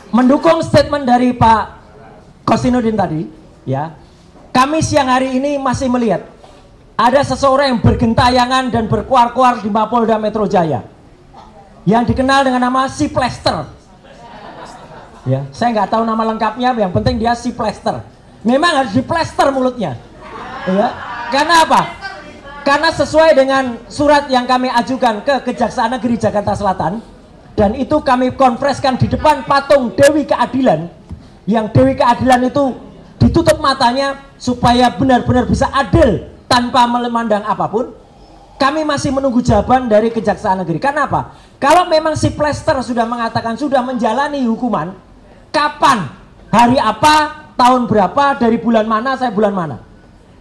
Mendukung statement dari Pak Kosinudin tadi, ya, kami siang hari ini masih melihat ada seseorang yang bergentayangan dan berkuar-kuar di Mapolda Metro Jaya yang dikenal dengan nama si Plester. Ya, saya nggak tahu nama lengkapnya, yang penting dia si Plester. Memang harus diplester mulutnya, ya. Karena apa? Karena sesuai dengan surat yang kami ajukan ke Kejaksaan Negeri Jakarta Selatan, dan itu kami konfreskan di depan patung Dewi Keadilan, yang Dewi Keadilan itu ditutup matanya supaya benar-benar bisa adil tanpa memandang apapun. Kami masih menunggu jawaban dari Kejaksaan Negeri. Karena apa? Kalau memang si Plester sudah mengatakan sudah menjalani hukuman, kapan, hari apa, tahun berapa, dari bulan mana, saya bulan mana?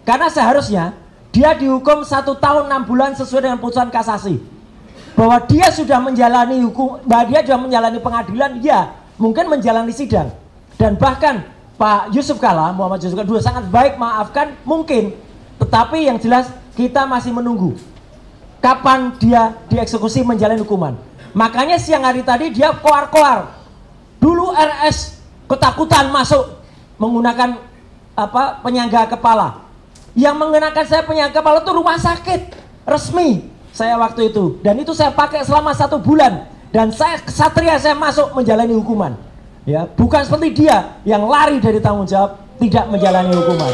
Karena seharusnya dia dihukum 1 tahun 6 bulan sesuai dengan putusan kasasi, bahwa dia sudah menjalani hukum, bahwa dia sudah menjalani pengadilan, ya mungkin menjalani sidang, dan bahkan Pak Yusuf Kalla, Muhammad Yusuf Kalla dua sangat baik maafkan mungkin, tetapi yang jelas kita masih menunggu kapan dia dieksekusi menjalani hukuman. Makanya siang hari tadi dia koar-koar. Dulu RS ketakutan masuk menggunakan apa, penyangga kepala. Yang mengenakan saya penyangga kepala itu rumah sakit resmi saya waktu itu, dan itu saya pakai selama 1 bulan, dan saya kesatria, saya masuk menjalani hukuman, ya, bukan seperti dia yang lari dari tanggung jawab tidak menjalani hukuman.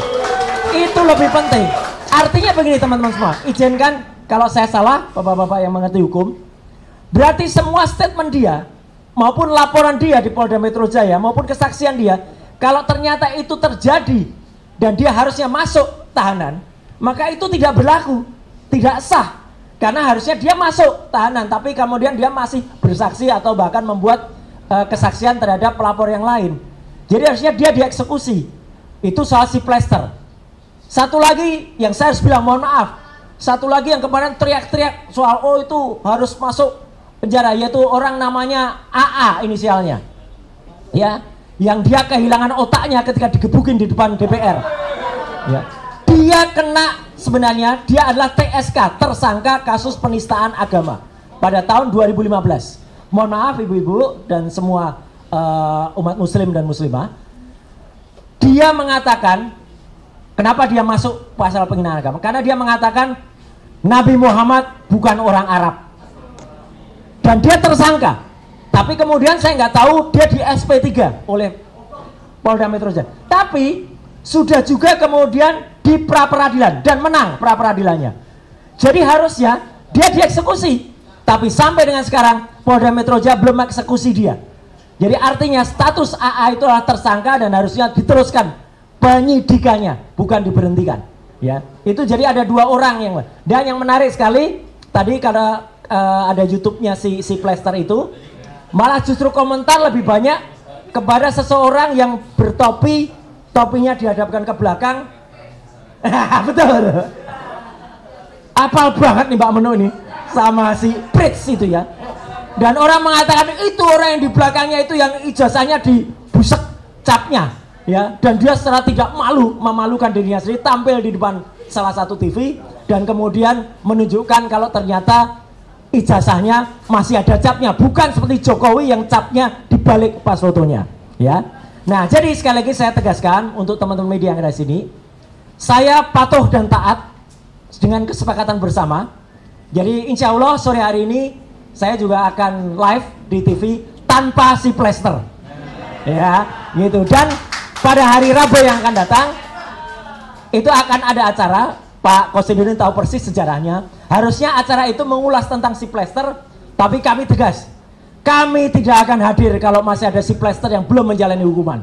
Itu lebih penting. Artinya begini teman-teman semua, izinkan kalau saya salah, bapak-bapak yang mengerti hukum, berarti semua statement dia maupun laporan dia di Polda Metro Jaya maupun kesaksian dia, kalau ternyata itu terjadi dan dia harusnya masuk tahanan, maka itu tidak berlaku, tidak sah. Karena harusnya dia masuk tahanan, tapi kemudian dia masih bersaksi atau bahkan membuat kesaksian terhadap pelapor yang lain. Jadi harusnya dia dieksekusi. Itu soal si Plester. Satu lagi yang saya harus bilang mohon maaf, satu lagi yang kemarin teriak-teriak soal oh itu harus masuk penjara, yaitu orang namanya AA inisialnya, ya, yang dia kehilangan otaknya ketika digebukin di depan DPR, ya. Dia kena, sebenarnya dia adalah TSK, tersangka kasus penistaan agama pada tahun 2015. Mohon maaf ibu-ibu dan semua umat muslim dan muslimah. Dia mengatakan, kenapa dia masuk pasal penghinaan agama? Karena dia mengatakan Nabi Muhammad bukan orang Arab, dan dia tersangka. Tapi kemudian saya nggak tahu dia di SP3 oleh Polda Metro Jaya. Tapi sudah juga kemudian di pra-peradilan dan menang pra-peradilannya. Jadi harusnya dia dieksekusi, tapi sampai dengan sekarang Polda Metro Jaya belum eksekusi dia. Jadi artinya status AA itu adalah tersangka dan harusnya diteruskan penyidikannya, bukan diberhentikan. Ya, itu jadi ada 2 orang yang, dan yang menarik sekali tadi karena ada YouTube-nya si Plester itu, malah justru komentar lebih banyak kepada seseorang yang bertopi, topinya dihadapkan ke belakang. Betul. Apal banget nih Mbak Menu ini sama si Pritz itu ya. Dan orang mengatakan itu orang yang di belakangnya itu yang ijazahnya dibusek capnya, ya. Dan dia secara tidak malu, memalukan dirinya sendiri tampil di depan salah satu TV dan kemudian menunjukkan kalau ternyata ijazahnya masih ada capnya, bukan seperti Jokowi yang capnya dibalik pas fotonya, ya. Nah, jadi sekali lagi saya tegaskan untuk teman-teman media yang ada di sini, saya patuh dan taat dengan kesepakatan bersama. Jadi insya Allah sore hari ini saya juga akan live di TV tanpa si Plester, ya, gitu. Dan pada hari Rabu yang akan datang itu akan ada acara. Pak Kosinudin tahu persis sejarahnya. Harusnya acara itu mengulas tentang si Plester, tapi kami tegas, kami tidak akan hadir kalau masih ada si Plester yang belum menjalani hukuman.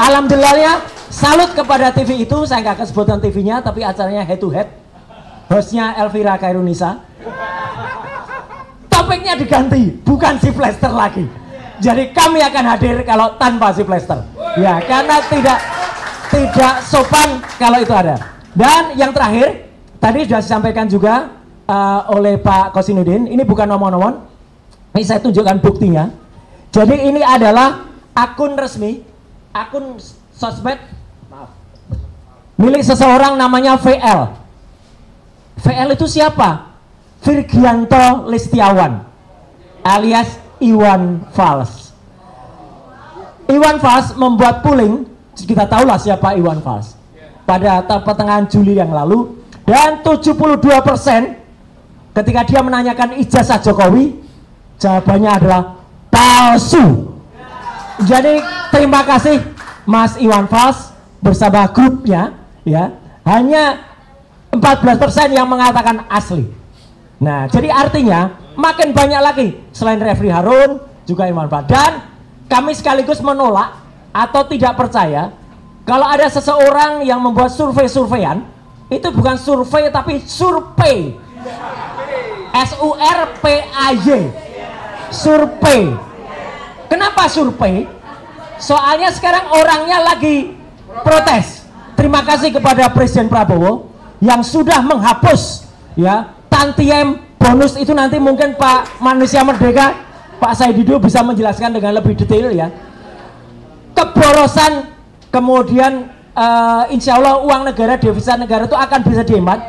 Alhamdulillahnya, salut kepada TV itu, saya nggak akan sebutkan TV-nya, tapi acaranya head to head. Hostnya Elvira Khairunisa. Topiknya diganti, bukan si Plester lagi. Jadi kami akan hadir kalau tanpa si Plester. Ya, karena tidak sopan kalau itu ada. Dan yang terakhir, tadi sudah disampaikan juga oleh Pak Kosinudin, ini bukan nomor-nomor, ini saya tunjukkan buktinya. Jadi ini adalah akun resmi, akun sosmed, maaf, milik seseorang namanya VL. VL itu siapa? Virgianto Listiawan alias Iwan Fals. Iwan Fals membuat polling, kita tahulah siapa Iwan Fals, pada pertengahan Juli yang lalu, dan 72% ketika dia menanyakan ijazah Jokowi, jawabannya adalah palsu. Jadi terima kasih Mas Iwan Fals bersama grupnya, ya, hanya 14% yang mengatakan asli. Nah, jadi artinya makin banyak lagi selain Refri Harun juga Iwan Fals. Dan kami sekaligus menolak atau tidak percaya kalau ada seseorang yang membuat survei-surveian, itu bukan survei tapi survei. SURPAY. Survei. Kenapa survei? Soalnya sekarang orangnya lagi protes. Terima kasih kepada Presiden Prabowo yang sudah menghapus, ya, tantiem bonus itu. Nanti mungkin Pak Manusia Merdeka, Pak Saidido bisa menjelaskan dengan lebih detail, ya. Keborosan, kemudian insya Allah uang negara, devisa negara itu akan bisa dihemat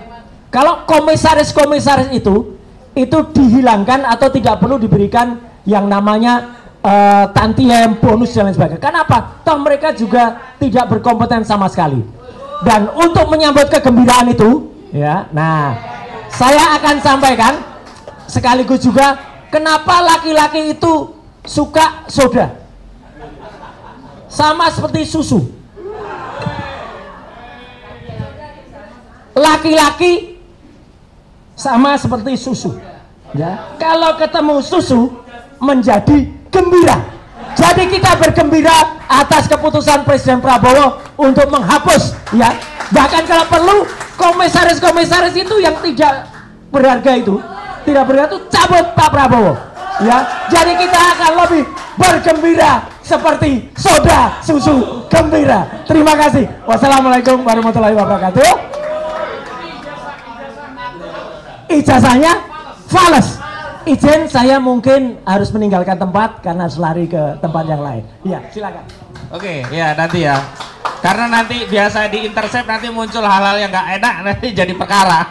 kalau komisaris-komisaris itu dihilangkan atau tidak perlu diberikan yang namanya tantiem, bonus dan lain sebagainya. Kenapa? Toh mereka juga tidak berkompeten sama sekali. Dan untuk menyambut kegembiraan itu, ya, nah, saya akan sampaikan sekaligus juga kenapa laki-laki itu suka soda, sama seperti susu. Laki-laki sama seperti susu, ya. Kalau ketemu susu menjadi gembira. Jadi kita bergembira atas keputusan Presiden Prabowo untuk menghapus, ya. Bahkan kalau perlu komisaris-komisaris itu yang tidak berharga itu, cabut Pak Prabowo, ya. Jadi kita akan lebih bergembira seperti soda susu gembira. Terima kasih. Wassalamualaikum warahmatullahi wabarakatuh. Ijazahnya fals. Izin, saya mungkin harus meninggalkan tempat karena harus lari ke tempat yang lain. Iya, silakan. Oke, ya nanti ya. Karena nanti biasa di intercept nanti muncul hal-hal yang nggak enak, nanti jadi perkara.